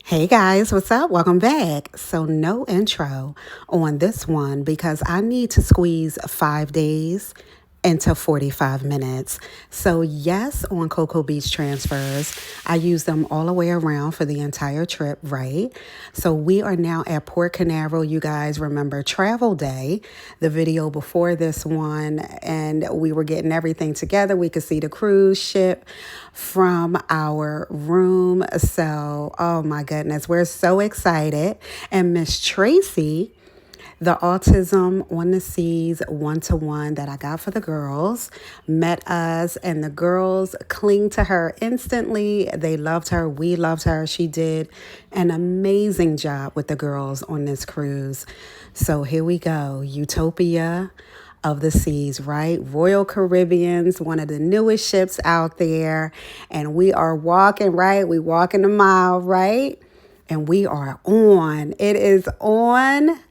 Hey guys, what's up? Welcome back. So, no intro on this one because I need to squeeze 5 days into 45 minutes. So, yes, on Coco Beach transfers, I use them all the way around for the entire trip, right? So, we are now at Port Canaveral. You guys remember Travel Day, the video before this one, and we were getting everything together. We could see the cruise ship from our room. So, oh my goodness, we're so excited. And Miss Tracy, the Autism on the Seas one-to-one that I got for the girls, met us, and the girls cling to her instantly. They loved her. We loved her. She did an amazing job with the girls on this cruise. So here we go. Utopia of the Seas, right? Royal Caribbean's one of the newest ships out there. And we are walking, right? We walking a mile, right? And we are on. It is on.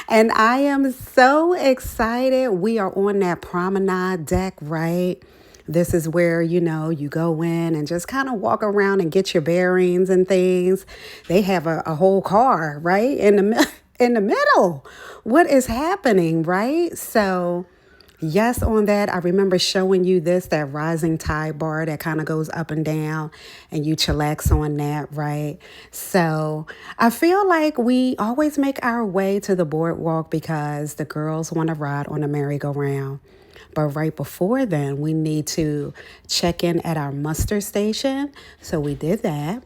And I am so excited. We are on that promenade deck, right? This is where, you go in and just kind of walk around and get your bearings and things. They have a whole car, right? In the middle. What is happening, right? So, yes, on that, I remember showing you that rising tide bar that kind of goes up and down, and you chillax on that, right? So I feel like we always make our way to the boardwalk because the girls want to ride on a merry-go-round. But right before then, we need to check in at our muster station. So we did that.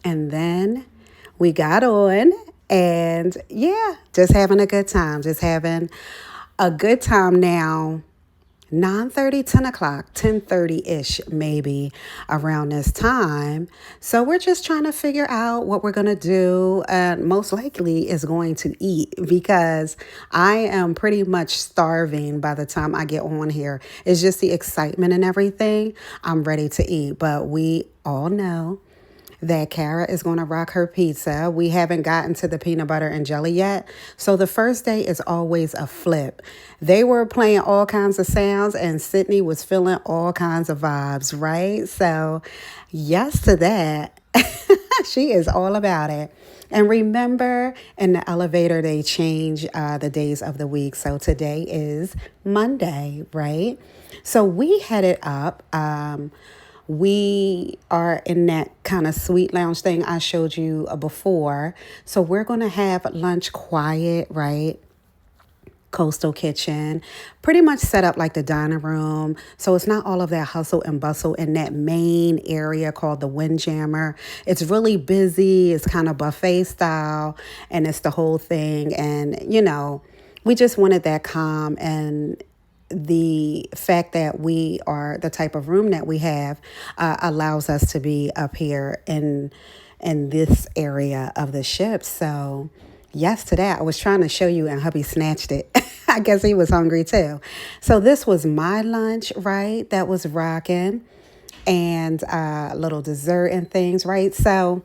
And then we got on and just having a good time, just having a good time now. 9:30, 10 o'clock, 10:30-ish maybe around this time. So we're just trying to figure out what we're going to do. And most likely is going to eat because I am pretty much starving by the time I get on here. It's just the excitement and everything. I'm ready to eat. But we all know that Kara is going to rock her pizza. We haven't gotten to the peanut butter and jelly yet. So the first day is always a flip. They were playing all kinds of sounds and Sydney was feeling all kinds of vibes, right? So yes to that. She is all about it. And remember, in the elevator, they change the days of the week. So today is Monday, right? So we headed up. We are in that kind of sweet lounge thing I showed you before. So we're going to have lunch quiet, right? Coastal kitchen, pretty much set up like the dining room. So it's not all of that hustle and bustle in that main area called the Windjammer. It's really busy. It's kind of buffet style and it's the whole thing. And, we just wanted that calm, and the fact that we are the type of room that we have allows us to be up here in this area of the ship. So yes to that. I was trying to show you and hubby snatched it. I guess he was hungry too. So this was my lunch, right? That was rocking, and a little dessert and things, right? So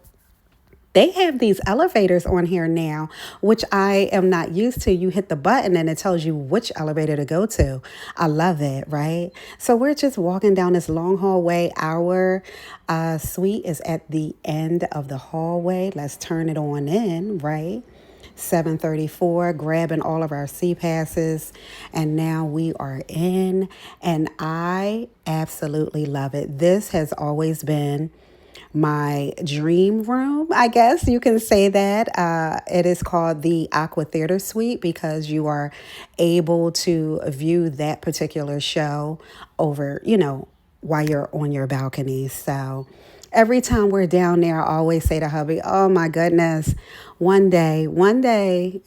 they have these elevators on here now, which I am not used to. You hit the button and it tells you which elevator to go to. I love it, right? So we're just walking down this long hallway. Our suite is at the end of the hallway. Let's turn it on in, right? 7:34, grabbing all of our sea passes, and now we are in, and I absolutely love it. This has always been my dream room, I guess you can say that. It is called the Aqua Theater Suite because you are able to view that particular show over, while you're on your balcony. So every time we're down there, I always say to hubby, oh my goodness, one day,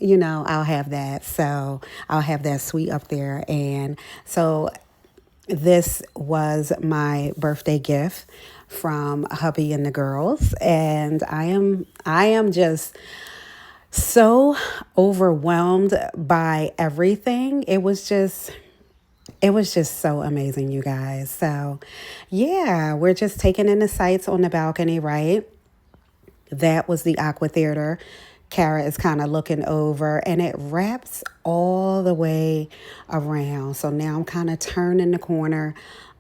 I'll have that. So I'll have that suite up there. And so this was my birthday gift from hubby and the girls, and I am just so overwhelmed by everything. It was just so amazing, you guys. So yeah, we're just taking in the sights on the balcony, right? That was the Aqua Theater. Kara is kind of looking over, and it wraps all the way around. So now I'm kind of turning the corner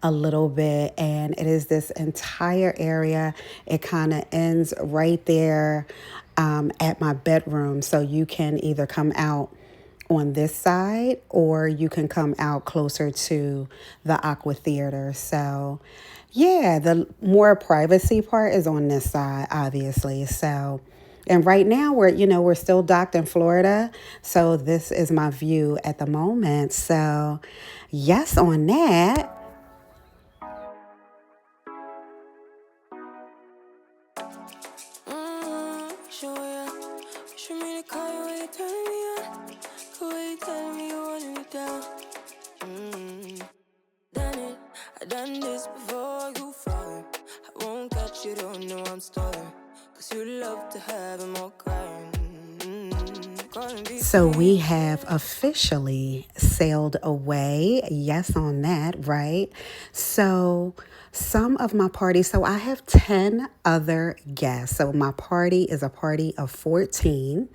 a little bit, and it is this entire area. It kind of ends right there at my bedroom. So you can either come out on this side or you can come out closer to the Aqua Theater. So yeah, the more privacy part is on this side, obviously. So, and right now we're still docked in Florida. So this is my view at the moment. So yes, on that. Show ya. Show me the car where you turn me on. The way you tell me you want me down. Done it. I done this before you fall. I won't catch you, don't know I'm stalling. Cause you love to have them all crying. So we have officially sailed away. Yes, on that, right? So some of my party, so I have 10 other guests. So my party is a party of 14.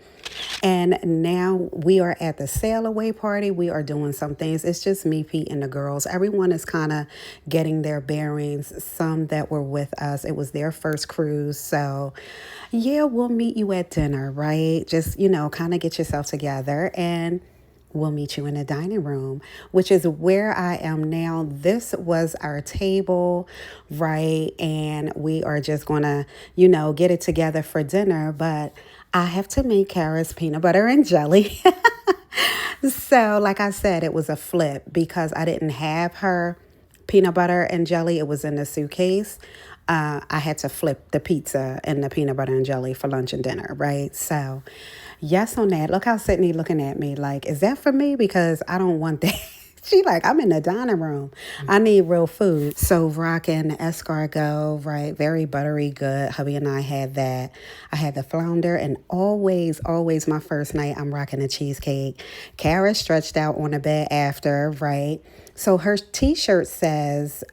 And now we are at the sail away party. We are doing some things. It's just me, Pete, and the girls. Everyone is kind of getting their bearings. Some that were with us, it was their first cruise. So yeah, we'll meet you at dinner, right? Just, kind of get yourself together and we'll meet you in the dining room, which is where I am now. This was our table, right? And we are just going to, get it together for dinner. But I have to make Kara's peanut butter and jelly. So, like I said, it was a flip because I didn't have her peanut butter and jelly. It was in the suitcase. I had to flip the pizza and the peanut butter and jelly for lunch and dinner, right? So, yes on that. Look how Sydney looking at me like, is that for me? Because I don't want that. She like, I'm in the dining room. I need real food. So rocking escargot, right? Very buttery good. Hubby and I had that. I had the flounder, and always my first night, I'm rocking a cheesecake. Kara stretched out on the bed after, right? So her t-shirt says,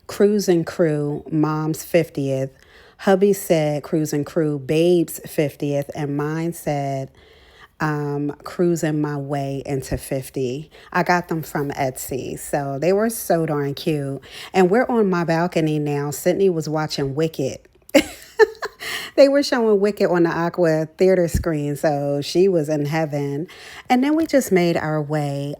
Cruise and Crew, Mom's 50th. Hubby said Cruise and Crew, Babe's 50th. And mine said Cruising My Way into 50. I got them from Etsy. So they were so darn cute. And we're on my balcony now. Sydney was watching Wicked. They were showing Wicked on the Aqua Theater screen. So she was in heaven. And then we just made our way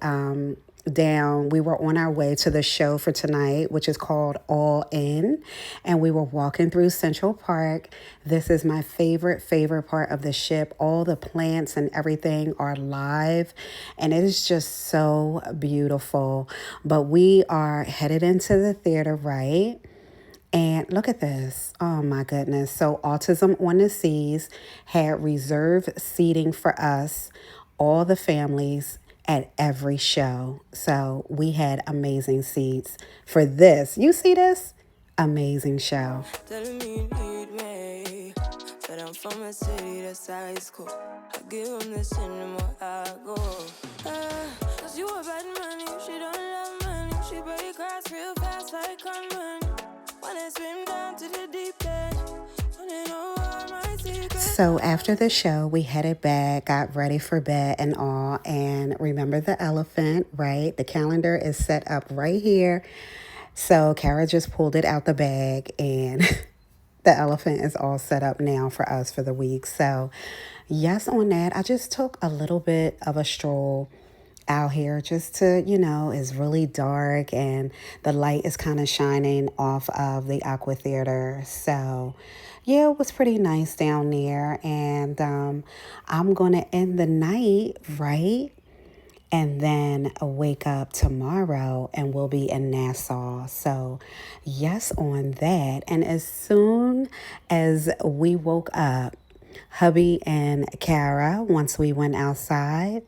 down. We were on our way to the show for tonight, which is called All In, and we were walking through Central Park. This is my favorite part of the ship. All the plants and everything are live, and it is just so beautiful. But we are headed into the theater, right? And look at this. Oh my goodness. So Autism on the Seas had reserved seating for us, all the families, at every show. So we had amazing seats for this. You see this? Amazing show. Telling me you need me, but I'm from a city that's high school. I give them this anymore, I go. Cause you a bad money, she don't love money. She break grass real fast like con money. When I swim down to the deep end, wanna know all my secrets. So after the show, we headed back, got ready for bed and all. And remember the elephant, right? The calendar is set up right here. So Kara just pulled it out the bag, and the elephant is all set up now for us for the week. So yes, on that, I just took a little bit of a stroll out here just to, it's really dark and the light is kind of shining off of the Aqua Theater. So yeah, it was pretty nice down there. And I'm going to end the night, right? And then wake up tomorrow and we'll be in Nassau. So yes, on that. And as soon as we woke up, hubby and Kara, once we went outside,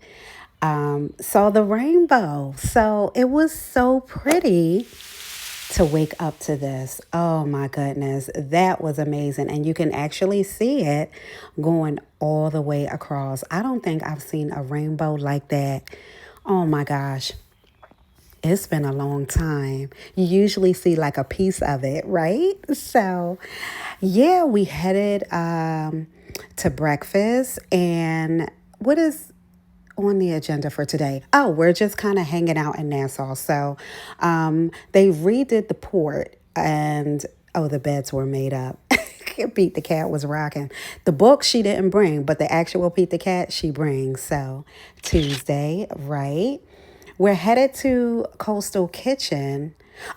saw the rainbow. So it was so pretty to wake up to this. Oh my goodness, that was amazing. And you can actually see it going all the way across. I don't think I've seen a rainbow like that. Oh my gosh. It's been a long time. You usually see like a piece of it, right? So yeah, we headed to breakfast. And what on the agenda for today? Oh, we're just kind of hanging out in Nassau. So they redid the port and, oh, the beds were made up. Pete the cat was rocking. The book she didn't bring, but the actual Pete the cat she brings. So Tuesday, right? We're headed to Coastal Kitchen.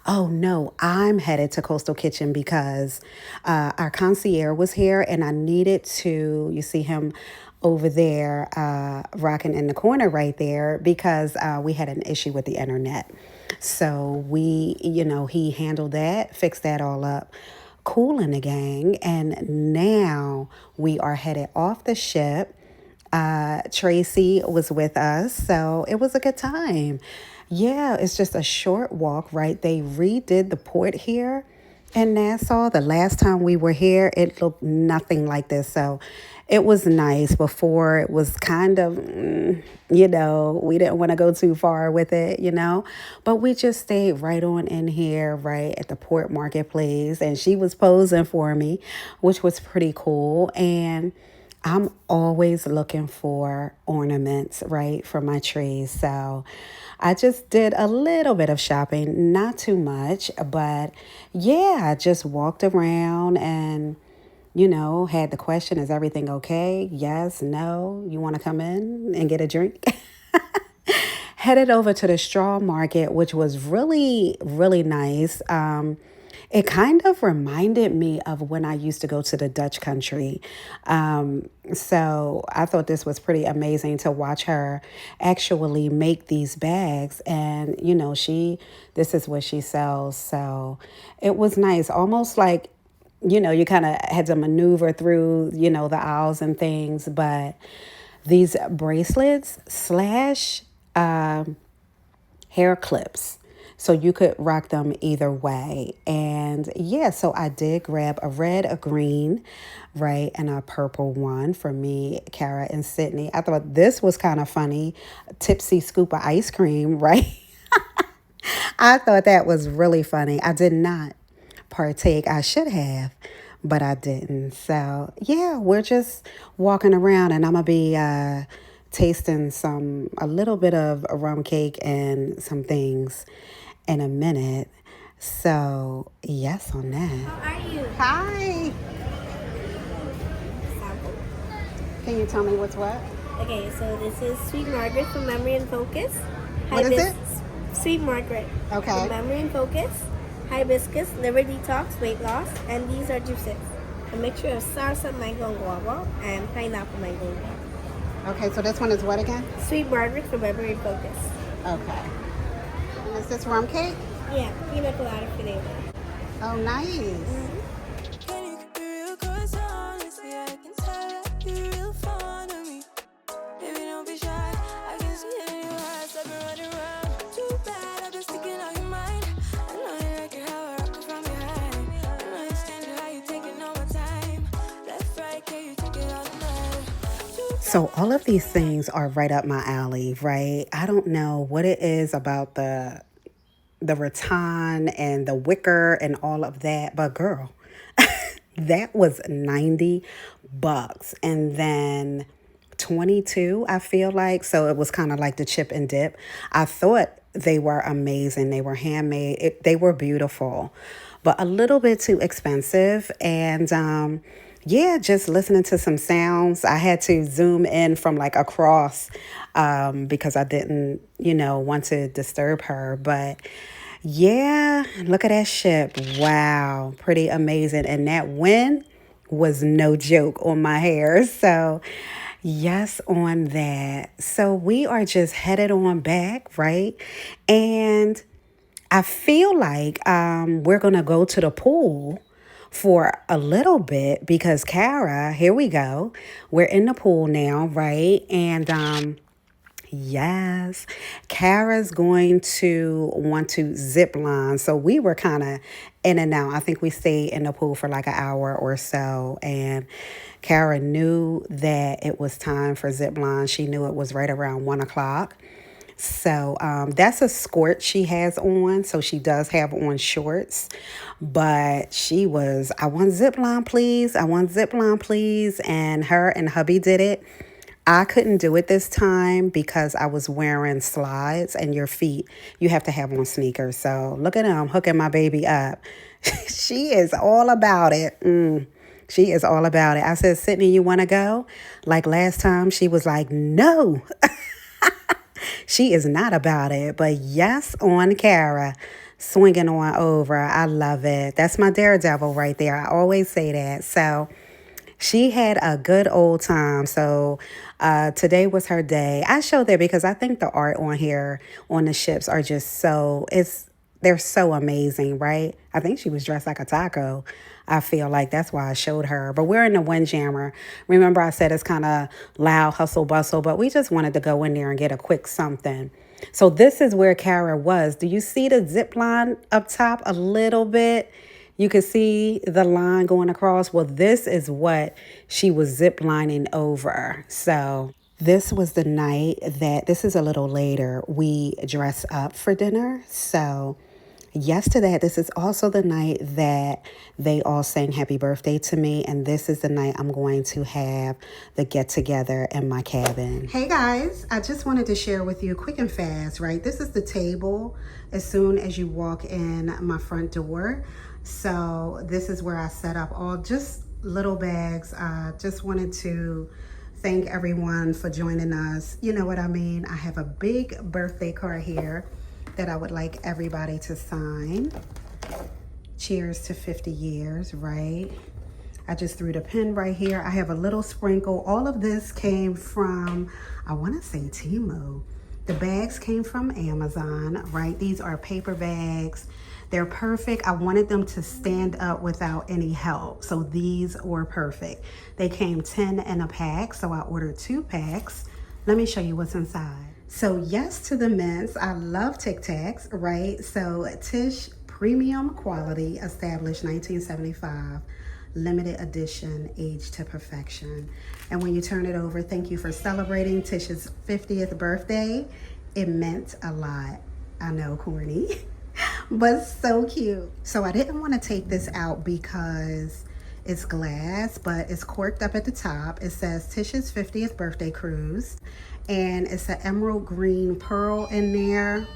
Oh no, I'm headed to Coastal Kitchen because our concierge was here and I needed to, you see him over there rocking in the corner right there because we had an issue with the internet. So he handled that, fixed that all up. Cool in the gang. And now we are headed off the ship. Tracy was with us, so it was a good time. Yeah, it's just a short walk, right? They redid the port here in Nassau. The last time we were here, it looked nothing like this. So it was nice. Before it was kind of, we didn't want to go too far with it. But we just stayed right on in here, right at the port marketplace. And she was posing for me, which was pretty cool. And I'm always looking for ornaments, right, for my trees. So I just did a little bit of shopping, not too much, but yeah, I just walked around and, had the question, is everything okay? Yes, no, you want to come in and get a drink? Headed over to the straw market, which was really, really nice. It kind of reminded me of when I used to go to the Dutch country. So I thought this was pretty amazing to watch her actually make these bags. And, this is what she sells. So it was nice, almost like, you kind of had to maneuver through, the aisles and things. But these bracelets slash hair clips. So you could rock them either way. And yeah, so I did grab a red, a green, right, and a purple one for me, Kara, and Sydney. I thought this was kind of funny. Tipsy scoop of ice cream, right? I thought that was really funny. I did not partake. I should have, but I didn't. So yeah, we're just walking around and I'm going to be tasting a little bit of a rum cake and some things in a minute. So yes on that. How are you? Hi. Can you tell me what's what? Okay, so this is Sweet Margaret from Memory and Focus. What is it? Sweet Margaret. Okay. From Memory and Focus. Hibiscus, liver detox, weight loss, and these are juices. A mixture of salsa, mango, and guava, and pineapple mango. Okay, so this one is what again? Sweet Margaret from Memory and Focus. Okay. And is this rum cake? Yeah, pina colada flavor. Oh, nice. Can you keep it real? 'Cause honestly, I can tell that you're real fond of me. Baby, don't be shy. I can see it in your eyes. I've been running around. Too bad, I've been sticking on your mind. I know you like it how I rock it from behind. I know you stand it how you taking all my time. Left, right, can you take it all night? So all of these things are right up my alley, right? I don't know what it is about the rattan and the wicker and all of that, but girl, that was $90. And then 22, I feel like. So it was kind of like the chip and dip. I thought they were amazing. They were handmade. They were beautiful, but a little bit too expensive. And yeah, just listening to some sounds. I had to zoom in from like across because I didn't, want to disturb her. But yeah, look at that ship. Wow, pretty amazing. And that wind was no joke on my hair. So yes, on that. So we are just headed on back, right? And I feel like we're going to go to the pool for a little bit because Kara, here we go. We're in the pool now, right? And yes, Kara's going to want to zip line. So we were kind of in and out. I think we stayed in the pool for like an hour or so. And Kara knew that it was time for zip line. She knew it was right around 1 o'clock. So that's a skirt she has on. So she does have on shorts. But she was, I want zip line, please. I want zip line, please. And her and hubby did it I couldn't do it this time because I was wearing slides and your feet, you have to have on sneakers. So look at him hooking my baby up. She is all about it. She is all about it. I said, Sydney, you want to go? Like last time, she was like, no. She is not about it. But yes, on Kara, swinging on over. I love it. That's my daredevil right there. I always say that. So she had a good old time. So today was her day. I showed that because I think the art on here on the ships are just they're so amazing, right? I think she was dressed like a taco. I feel like that's why I showed her. But we're in the Windjammer. Remember I said it's kind of loud, hustle, bustle, but we just wanted to go in there and get a quick something. So this is where Kara was. Do you see the zip line up top a little bit? You can see the line going across. Well, this is what she was zip lining over. So this was the night that, this is a little later, we dress up for dinner. So yes to that, this is also the night that they all sang happy birthday to me. And this is the night I'm going to have the get together in my cabin. Hey guys, I just wanted to share with you quick and fast, right? This is the table as soon as you walk in my front door. So this is where I set up all just little bags. I just wanted to thank everyone for joining us. You know what I mean? I have a big birthday card here that I would like everybody to sign. Cheers to 50 years, right? I just threw the pin right here. I have a little sprinkle. All of this came from, I want to say Temu. The bags came from Amazon, right? These are paper bags. They're perfect. I wanted them to stand up without any help. So these were perfect. They came 10 in a pack, so I ordered 2 packs. Let me show you what's inside. So yes to the mints. I love Tic Tacs, right? So Tish Premium Quality, established 1975. Limited edition, aged to perfection. And when you turn it over, thank you for celebrating Tish's 50th birthday. It meant a lot. I know, corny, but so cute. So I didn't want to take this out because it's glass, but it's corked up at the top. It says Tish's 50th birthday cruise, and it's an emerald green pearl in there.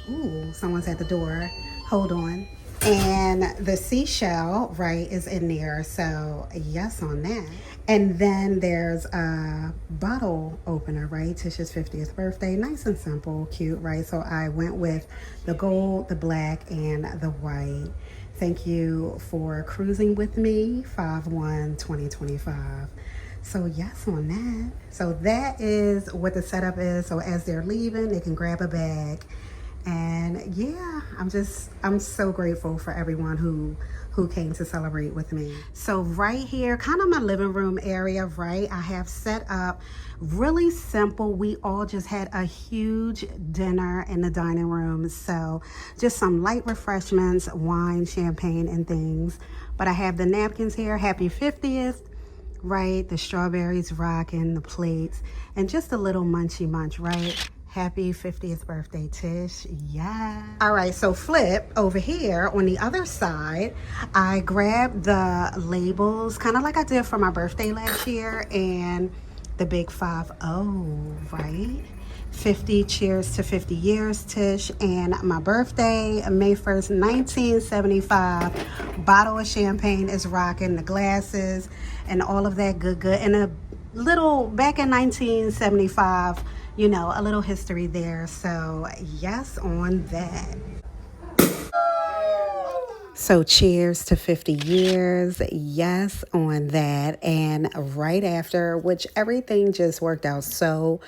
Ooh, someone's at the door. Hold on. And the seashell, right, is in there. So yes on that. And then there's a bottle opener, right? Tish's 50th birthday. Nice and simple, cute, right? So I went with the gold, the black, and the white. Thank you for cruising with me, 5/1/2025. So yes on that. So that is what the setup is. So as they're leaving, they can grab a bag. And yeah, I'm so grateful for everyone who came to celebrate with me. So right here, kind of my living room area, right? I have set up really simple. We all just had a huge dinner in the dining room. So just some light refreshments, wine, champagne, and things. But I have the napkins here, happy 50th, right? The strawberries rocking, the plates, and just a little munchy munch, right? Happy 50th birthday, Tish. Yeah. All right, so flip over here on the other side, I grabbed the labels, kind of like I did for my birthday last year, and the big 50, right? 50, cheers to 50 years, Tish. And my birthday, May 1st, 1975. Bottle of champagne is rocking, the glasses, and all of that good. And a little, back in 1975, you know, a little history there. So yes on that. So cheers to 50 years. Yes on that. And right after, which everything just worked out so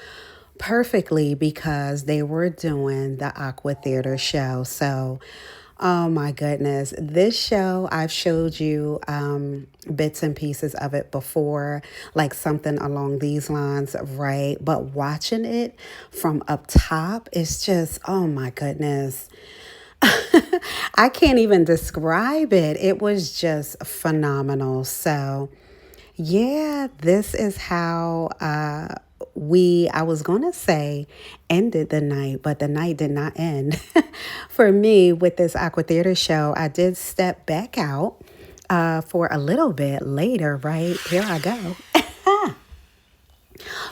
perfectly because they were doing the Aqua Theater show. So oh my goodness. This show, I've showed you bits and pieces of it before, like something along these lines, right? But watching it from up top is just, oh my goodness. I can't even describe it. It was just phenomenal. So yeah, this is how I was going to say ended the night, but the night did not end. For me, with this Aqua Theater show, I did step back out for a little bit later, right? Here I go.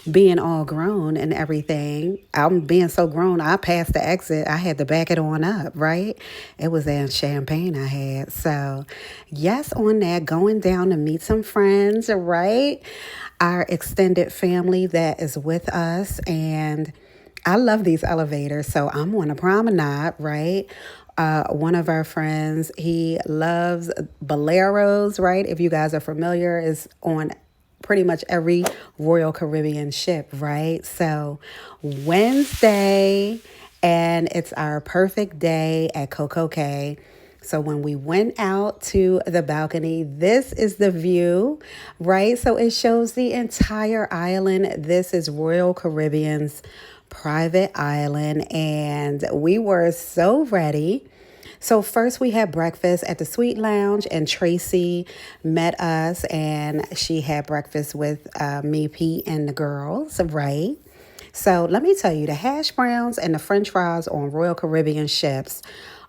being all grown and everything. I'm being so grown, I passed the exit. I had to back it on up, right? It was in Champagne I had. So, yes, on that, going down to meet some friends, right? Our extended family that is with us. And I love these elevators. So, I'm on a promenade, right? One of our friends, he loves boleros, right? If you guys are familiar, is on pretty much every Royal Caribbean ship, right? So Wednesday, and it's our perfect day at Coco K. So when we went out to the balcony, this is the view, right? So it shows the entire island. This is Royal Caribbean's private island, and we were so ready. So first we had breakfast at the Sweet Lounge, and Tracy met us, and she had breakfast with me, Pete, and the girls, right? So let me tell you, the hash browns and the French fries on Royal Caribbean ships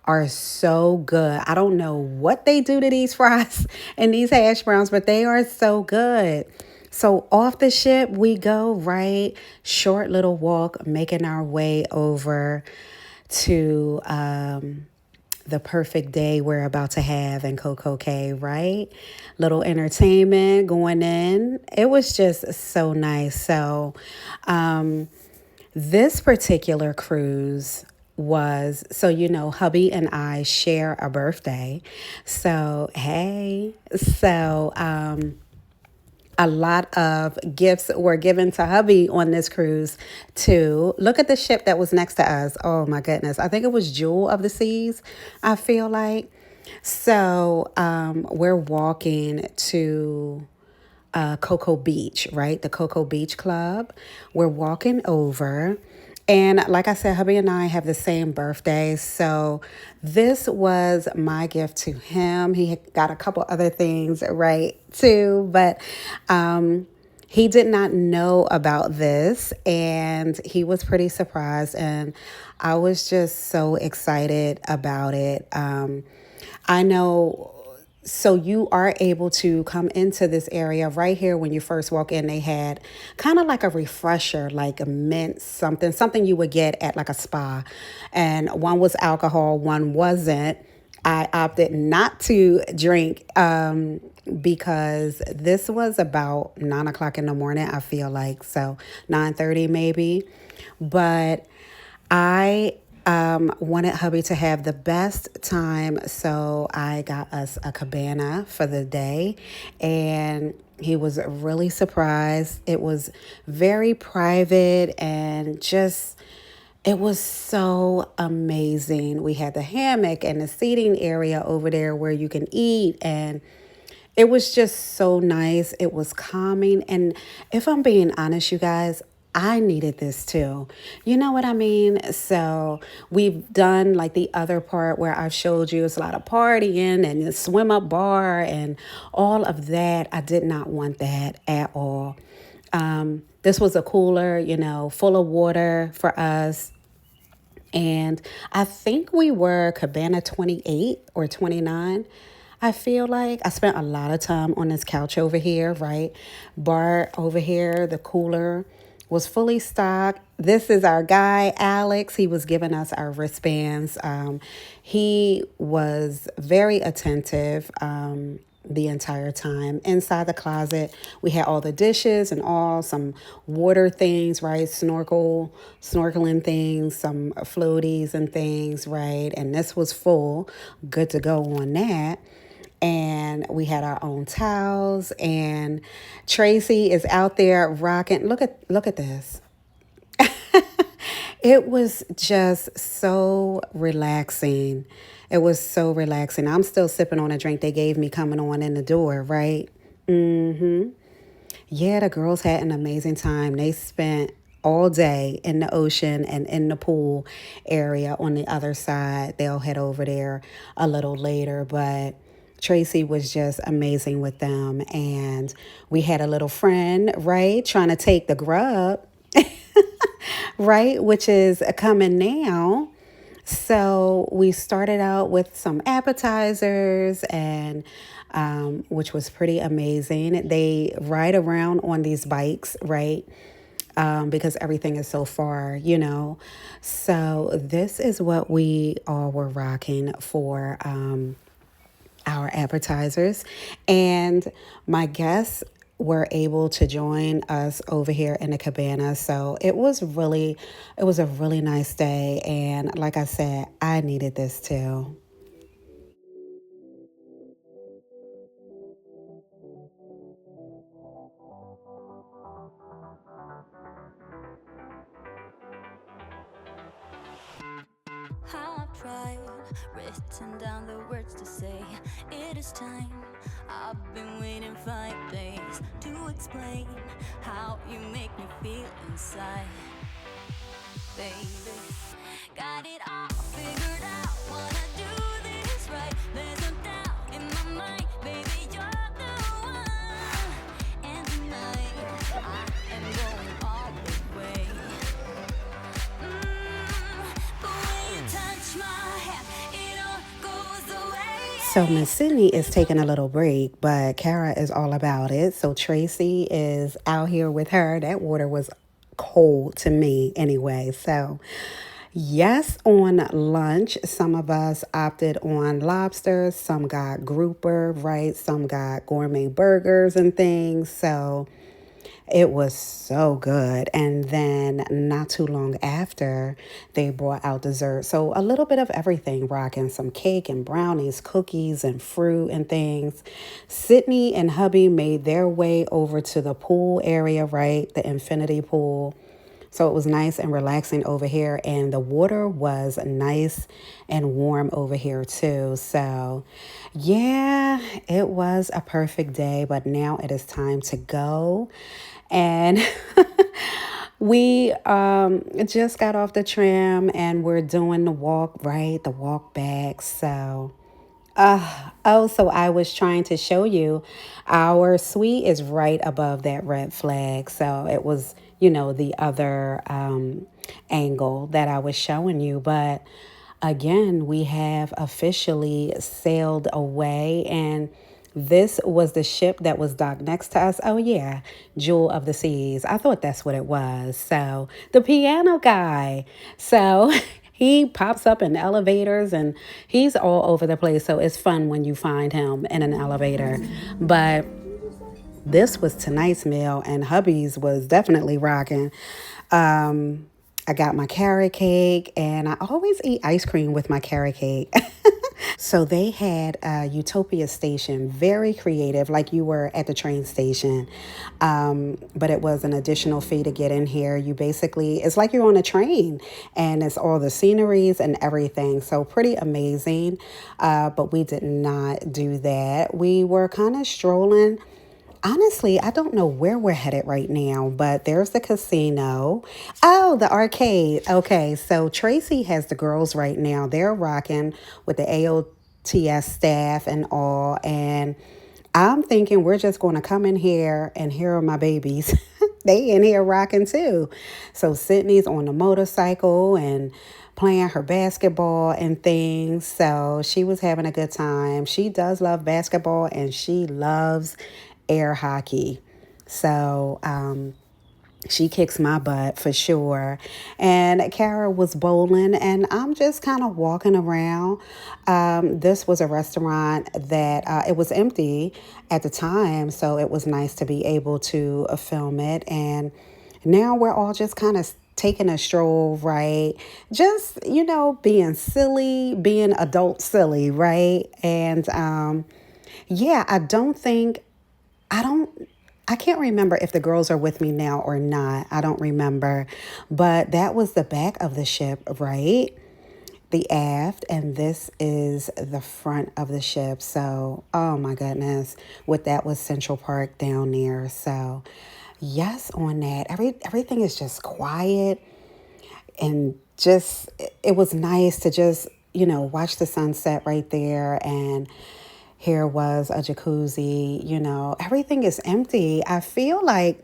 are so good. I don't know what they do to these fries and these hash browns, but they are so good. So off the ship we go, right? Short little walk, making our way over to the perfect day we're about to have in Coco K, right? Little entertainment going in. It was just so nice. So, this particular cruise was, so you know, hubby and I share a birthday. So, hey, so a lot of gifts were given to hubby on this cruise too. Look at the ship that was next to us. Oh my goodness. I think it was Jewel of the Seas, I feel like. So we're walking to Cocoa Beach, right? The Cocoa Beach Club. We're walking over. And like I said, hubby and I have the same birthday. So this was my gift to him. He got a couple other things, right, too. But he did not know about this, and he was pretty surprised. And I was just so excited about it. I know, so you are able to come into this area right here. When you first walk in, they had kind of like a refresher, like a mint something you would get at like a spa. And one was alcohol, one wasn't. I opted not to drink because this was about 9 o'clock in the morning, I feel like. So 9:30 maybe. But I wanted hubby to have the best time, so I got us a cabana for the day, and he was really surprised. It was very private and just, it was so amazing. We had the hammock and the seating area over there where you can eat, and it was just so nice. It was calming. And if I'm being honest, you guys, I needed this too. You know what I mean? So we've done like the other part where I've showed you it's a lot of partying and the swim up bar and all of that. I did not want that at all. This was a cooler, you know, full of water for us. And I think we were Cabana 28 or 29. I feel like I spent a lot of time on this couch over here, right? Bar over here, the cooler was fully stocked. This is our guy, Alex. He was giving us our wristbands. He was very attentive the entire time. Inside the closet, we had all the dishes and all some water things, right? Snorkeling things, some floaties and things, right? And this was full, good to go on that. And we had our own towels, and Tracy is out there rocking. Look at this. It was just so relaxing. It was so relaxing. I'm still sipping on a drink they gave me coming on in the door, right? Yeah, the girls had an amazing time. They spent all day in the ocean and in the pool area on the other side. They'll head over there a little later, but Tracy was just amazing with them. And we had a little friend, right, trying to take the grub, right, which is coming now. So we started out with some appetizers and which was pretty amazing. They ride around on these bikes, right? Because everything is so far, you know. So this is what we all were rocking for our appetizers. And my guests were able to join us over here in the cabana. So it was a really nice day. And like I said, I needed this too. How I've tried, written down the words to say. It is time. I've been waiting 5 days to explain how you make me feel inside, baby. Got it all figured out. Wanna do this right. There's no doubt in my mind, baby. You're the one. And tonight I am going all the way. The way you touch my hand, it all goes away. So Miss Sydney is taking a little break, but Kara is all about it. So Tracy is out here with her. That water was cold to me anyway. So yes, on lunch, some of us opted on lobster, some got grouper, right? Some got gourmet burgers and things. So it was so good. And then not too long after, they brought out dessert. So a little bit of everything, rocking some cake and brownies, cookies and fruit and things. Sydney and hubby made their way over to the pool area, right? The infinity pool. So it was nice and relaxing over here, and the water was nice and warm over here too. So, yeah, it was a perfect day, but now it is time to go. And we just got off the tram and we're doing the walk, right? The walk back. So, so I was trying to show you our suite is right above that red flag. So it was, you know, the other angle that I was showing you. But again, we have officially sailed away, and this was the ship that was docked next to us. Oh, yeah, Jewel of the Seas. I thought that's what it was. So, the piano guy. So, he pops up in elevators and he's all over the place. So, it's fun when you find him in an elevator. But this was tonight's meal, and hubby's was definitely rocking. I got my carrot cake, and I always eat ice cream with my carrot cake. So they had a UTOPIA station, very creative, like you were at the train station. But it was an additional fee to get in here. You basically, it's like you're on a train, and it's all the sceneries and everything. So pretty amazing. But we did not do that. We were kind of strolling. Honestly, I don't know where we're headed right now, but there's the casino. Oh, the arcade. Okay, so Tracy has the girls right now. They're rocking with the AOTS staff and all. And I'm thinking we're just going to come in here, and here are my babies. They in here rocking too. So Sydney's on the motorcycle and playing her basketball and things. So she was having a good time. She does love basketball, and she loves air hockey. So she kicks my butt for sure. And Kara was bowling, and I'm just kind of walking around. This was a restaurant that it was empty at the time, so it was nice to be able to film it. And now we're all just kind of taking a stroll, right? Just, you know, being silly, being adult silly, right? And yeah, I don't, I can't remember if the girls are with me now or not. I don't remember. But that was the back of the ship, right? The aft, and this is the front of the ship. So, oh my goodness, what that was Central Park down there. So, yes, on that. Everything is just quiet, and just it was nice to just, you know, watch the sunset right there. And here was a jacuzzi, you know, everything is empty. I feel like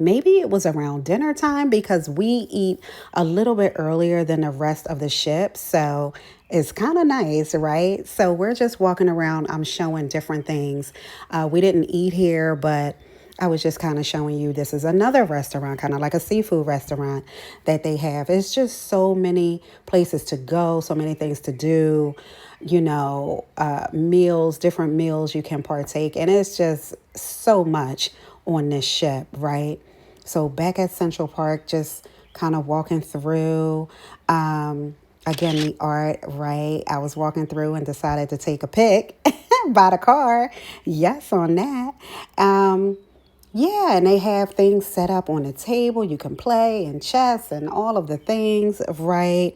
maybe it was around dinner time because we eat a little bit earlier than the rest of the ship. So it's kind of nice, right? So we're just walking around. I'm showing different things. We didn't eat here, but I was just kind of showing you this is another restaurant, kind of like a seafood restaurant that they have. It's just so many places to go, so many things to do, meals, different meals you can partake. And it's just so much on this ship, right? So back at Central Park, just kind of walking through. Again, the art, right? I was walking through and decided to take a pic by the car. Yes, on that. Yeah, and they have things set up on the table. You can play and chess and all of the things, right?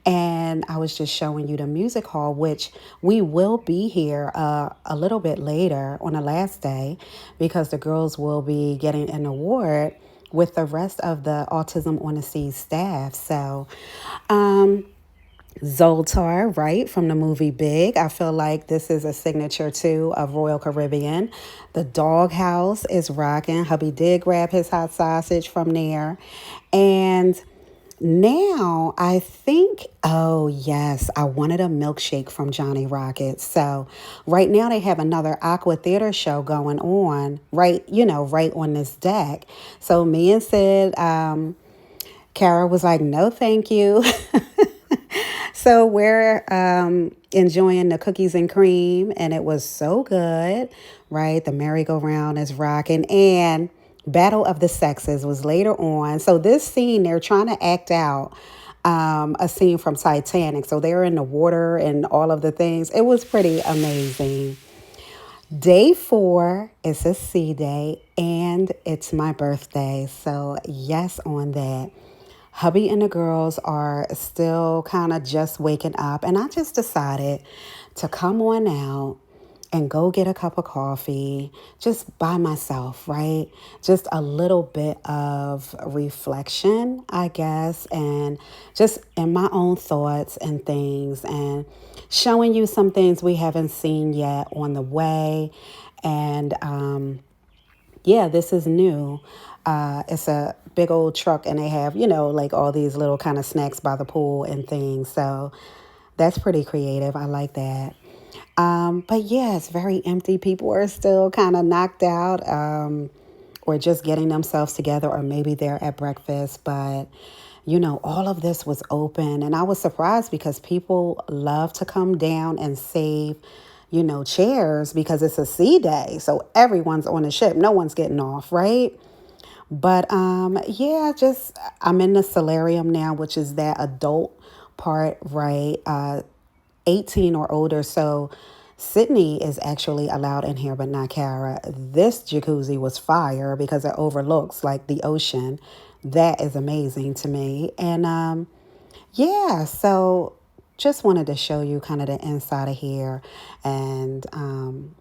And I was just showing you the music hall, which we will be here a little bit later on the last day because the girls will be getting an award with the rest of the Autism on the Sea staff. So, Zoltar, right, from the movie Big. I feel like this is a signature too of Royal Caribbean. The doghouse is rocking. Hubby did grab his hot sausage from there. And now I think, oh yes, I wanted a milkshake from Johnny Rocket. So right now they have another Aqua Theater show going on, right, right on this deck. So me and Sid, Kara was like, no, thank you. So we're enjoying the cookies and cream, and it was so good, right? The merry-go-round is rocking, and Battle of the Sexes was later on. So this scene, they're trying to act out a scene from Titanic. So they're in the water and all of the things. It was pretty amazing. Day 4 is a C day, and it's my birthday. So yes, on that. Hubby and the girls are still kind of just waking up, and I just decided to come on out and go get a cup of coffee just by myself, right? Just a little bit of reflection, I guess, and just in my own thoughts and things, and showing you some things we haven't seen yet on the way. And yeah, this is new. It's a big old truck, and they have, like all these little kind of snacks by the pool and things. So that's pretty creative. I like that. But yeah, it's very empty. People are still kind of knocked out, or just getting themselves together, or maybe they're at breakfast. But, all of this was open. And I was surprised because people love to come down and save chairs because it's a sea day. So everyone's on the ship. No one's getting off, right? But yeah, just I'm in the solarium now, which is that adult part, right? 18 or older. So Sydney is actually allowed in here, but not Kara. This jacuzzi was fire because it overlooks like the ocean. That is amazing to me. And yeah, so just wanted to show you kind of the inside of here. And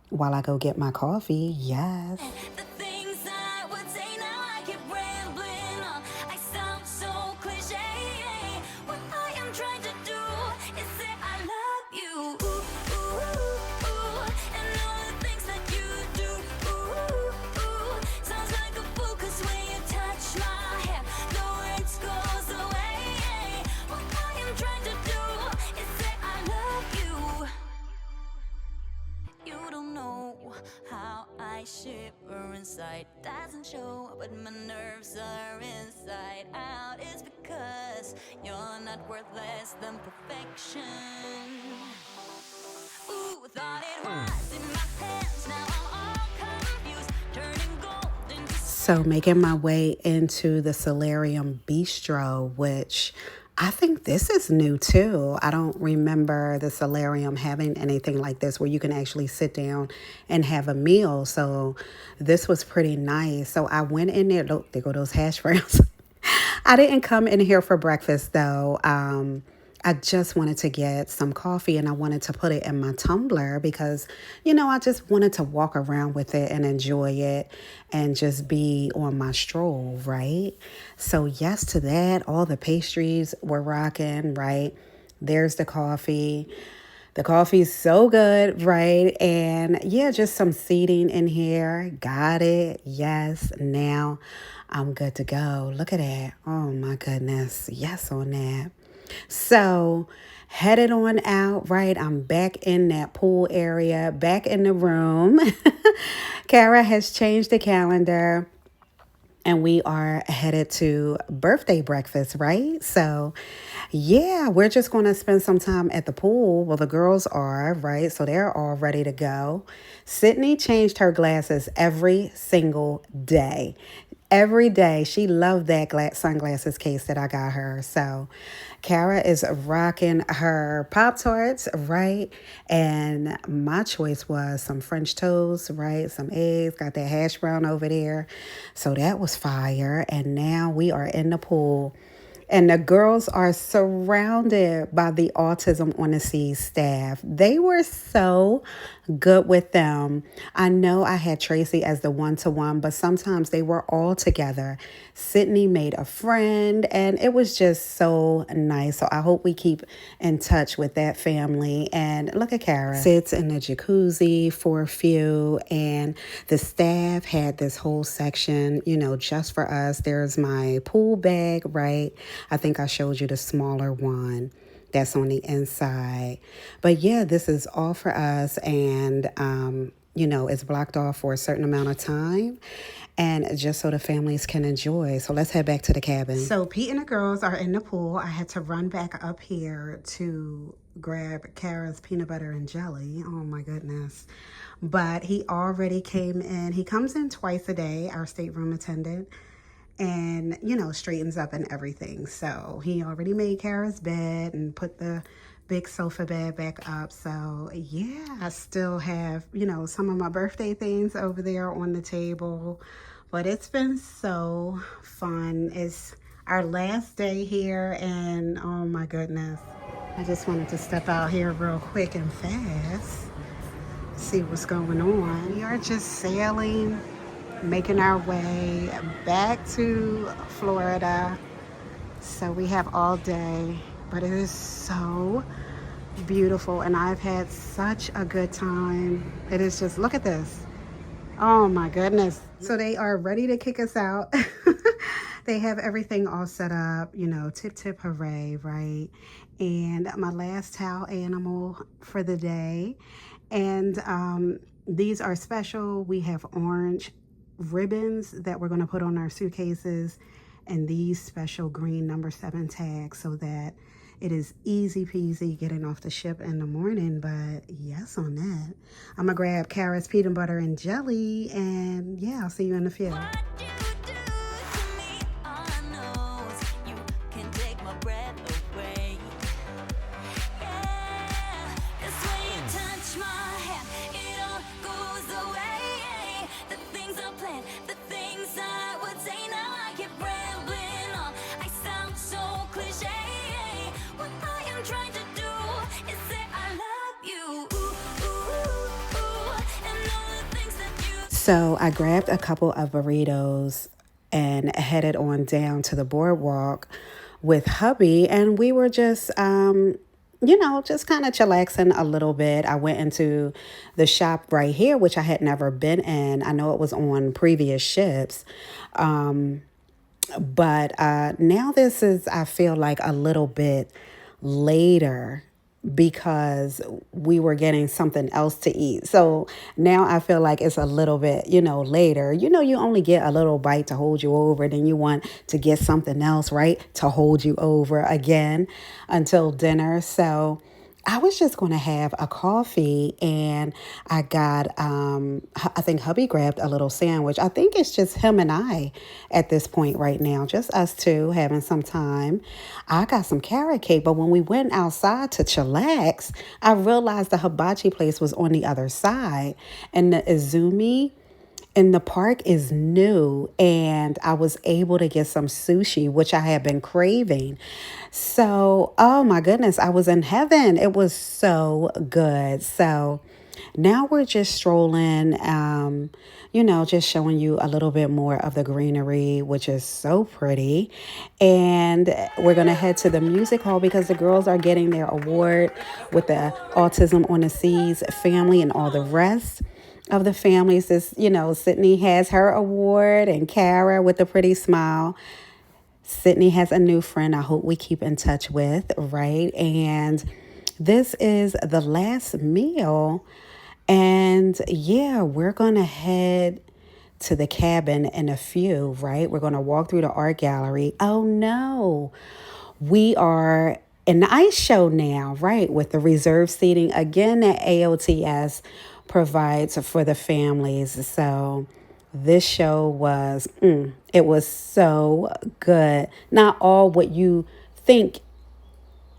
while I go get my coffee, yes. The things I would say now I keep rambling on. I sound so cliche. What I am trying to do is say I love you. Ooh, ooh, ooh. And all the things that you do. Ooh, ooh. Sounds like a fool 'cause when you touch my hair, the words goes away. What I am trying to do is say I love you. You don't know how I shiver inside. Doesn't show, but my nerves are inside out. It's because you're not worth less than perfection. Ooh, thought it was in my hands. Now I'm all confused, turning gold into So making my way into the Solarium Bistro, which I think this is new too. I don't remember the Solarium having anything like this where you can actually sit down and have a meal. So this was pretty nice. So I went in there. Look, there go those hash browns. I didn't come in here for breakfast though. I just wanted to get some coffee and I wanted to put it in my tumbler because, I just wanted to walk around with it and enjoy it and just be on my stroll, right? So yes to that. All the pastries were rocking, right? There's the coffee. The coffee's so good, right? And yeah, just some seating in here. Got it. Yes. Now I'm good to go. Look at that. Oh my goodness. Yes on that. So, headed on out, right? I'm back in that pool area, back in the room. Kara has changed the calendar and we are headed to birthday breakfast, right? So, yeah, we're just going to spend some time at the pool. Well, the girls are, right? So they're all ready to go. Sydney changed her glasses every single day. Every day. She loved that sunglasses case that I got her. So Kara is rocking her Pop Tarts, right? And my choice was some French toast, right? Some eggs, got that hash brown over there. So that was fire. And now we are in the pool. And the girls are surrounded by the Autism on the Sea staff. They were so good with them. I know I had Tracy as the one-to-one, but sometimes they were all together. Sydney made a friend, and it was just so nice. So I hope we keep in touch with that family. And look at Kara. Sits in the jacuzzi for a few, and the staff had this whole section, just for us. There's my pool bag, right? I think I showed you the smaller one that's on the inside. But yeah, this is all for us. And, it's blocked off for a certain amount of time. And just so the families can enjoy. So let's head back to the cabin. So Pete and the girls are in the pool. I had to run back up here to grab Kara's peanut butter and jelly. Oh my goodness. But he already came in. He comes in twice a day, our stateroom attendant. And, straightens up and everything. So he already made Kara's bed and put the big sofa bed back up. So yeah, I still have, some of my birthday things over there on the table. But it's been so fun. It's our last day here and oh my goodness. I just wanted to step out here real quick and fast. See what's going on. We are just sailing, making our way back to Florida. So we have all day, but it is so beautiful and I've had such a good time. It is just, look at this. Oh my goodness. So they are ready to kick us out. They have everything all set up, tip tip hooray, right? And my last towel animal for the day. And these are special. We have orange ribbons that we're going to put on our suitcases and these special green number 7 tags so that it is easy peasy getting off the ship in the morning. But yes on that. I'm gonna grab Kara's peanut butter and jelly and yeah, I'll see you in a few. So I grabbed a couple of burritos and headed on down to the boardwalk with hubby. And we were just, just kind of chillaxing a little bit. I went into the shop right here, which I had never been in. I know it was on previous ships. But now this is, I feel like, a little bit later because we were getting something else to eat. So now I feel like it's a little bit, later. You only get a little bite to hold you over. Then you want to get something else, right, to hold you over again until dinner. So I was just going to have a coffee and I got, I think hubby grabbed a little sandwich. I think it's just him and I at this point right now, just us two having some time. I got some carrot cake, but when we went outside to chillax, I realized the hibachi place was on the other side and the Izumi in the park is new and I was able to get some sushi, which I had been craving. So, oh my goodness, I was in heaven. It was so good. So Now we're just strolling, just showing you a little bit more of the greenery, which is so pretty. And we're going to head to the music hall because the girls are getting their award with the Autism on the Seas family and all the rest of the families. This, Sydney has her award and Kara with a pretty smile. Sydney has a new friend I hope we keep in touch with, right? And this is the last meal. And yeah, we're going to head to the cabin in a few, right? We're going to walk through the art gallery. Oh no, we are in the ice show now, right? With the reserved seating again that AOTS provides for the families. So this show was, it was so good. Not all what you think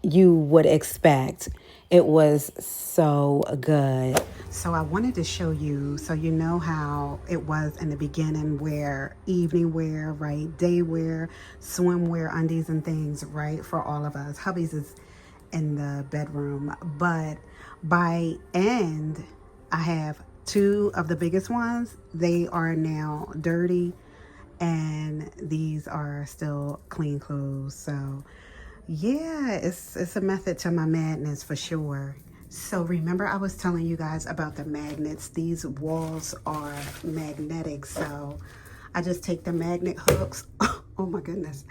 you would expect. It was so good. So I wanted to show you so you know how it was in the beginning where evening wear, right? Day wear, swimwear, undies and things, right? For all of us. Hubby's is in the bedroom. But by end, I have two of the biggest ones. They are now dirty and these are still clean clothes. So yeah, it's a method to my madness for sure. So remember I was telling you guys about the magnets. These walls are magnetic. So I just take the magnet hooks. Oh my goodness.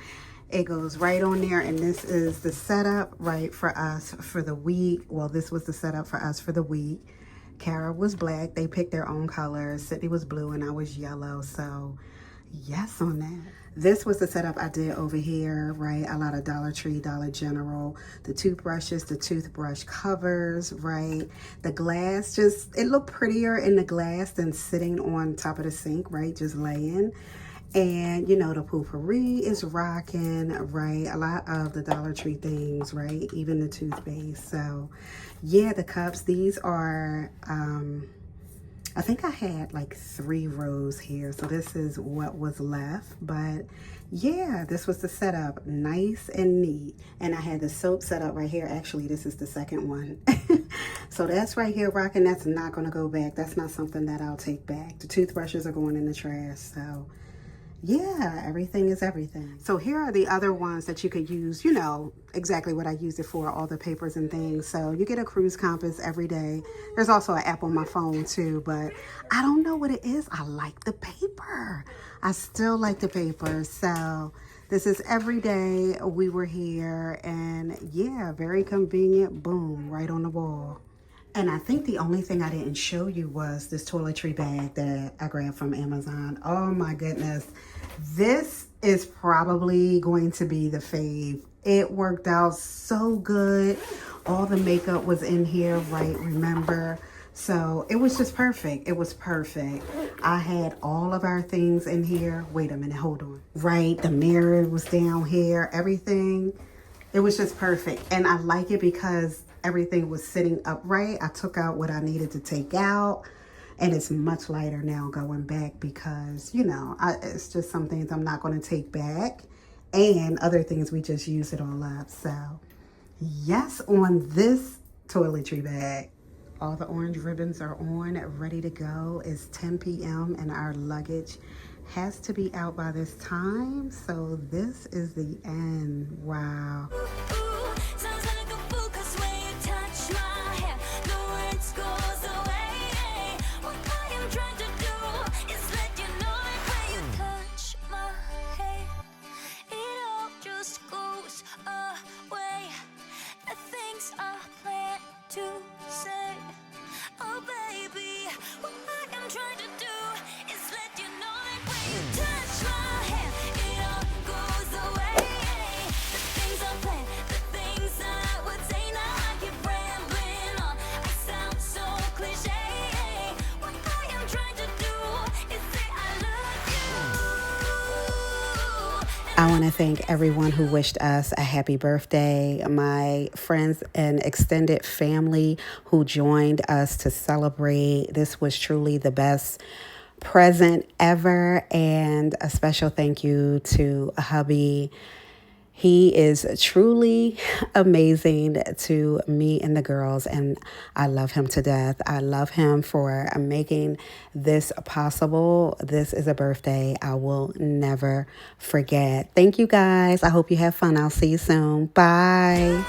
It goes right on there. And this is the setup, right, for us for the week. Well, this was the setup for us for the week. Kara was black. They picked their own colors. Sydney was blue and I was yellow. So yes on that. This was the setup I did over here, right? A lot of Dollar Tree, Dollar General, the toothbrushes, the toothbrush covers, right? The glass, it looked prettier in the glass than sitting on top of the sink, right? Just laying. And, the potpourri is rocking, right? A lot of the Dollar Tree things, right? Even the toothpaste. So, yeah, the cups, these are, I think I had like 3 rows here. So this is what was left. But yeah, this was the setup. Nice and neat. And I had the soap set up right here. Actually, this is the second one. So that's right here rocking. That's not going to go back. That's not something that I'll take back. The toothbrushes are going in the trash. So yeah, everything is everything. So here are the other ones that you could use, exactly what I used it for, all the papers and things. So you get a cruise compass every day. There's also an app on my phone too, but I don't know what it is. I like the paper. I still like the paper. So this is every day we were here and yeah, very convenient. Boom, right on the wall. And I think the only thing I didn't show you was this toiletry bag that I grabbed from Amazon. Oh my goodness. This is probably going to be the fave. It worked out so good. All the makeup was in here, right? Remember? So it was just perfect. It was perfect. I had all of our things in here. Wait a minute, hold on. Right, the mirror was down here, everything. It was just perfect. And I like it because everything was sitting upright. I took out what I needed to take out. And it's much lighter now going back because, it's just some things I'm not going to take back. And other things, we just use it all up. So, yes, on this toiletry bag. All the orange ribbons are on, ready to go. It's 10 p.m. and our luggage has to be out by this time. So this is the end. Wow. I want to thank everyone who wished us a happy birthday, my friends and extended family who joined us to celebrate. This was truly the best present ever, and a special thank you to hubby He is truly amazing to me and the girls, and I love him to death. I love him for making this possible. This is a birthday I will never forget. Thank you guys. I hope you have fun. I'll see you soon. Bye.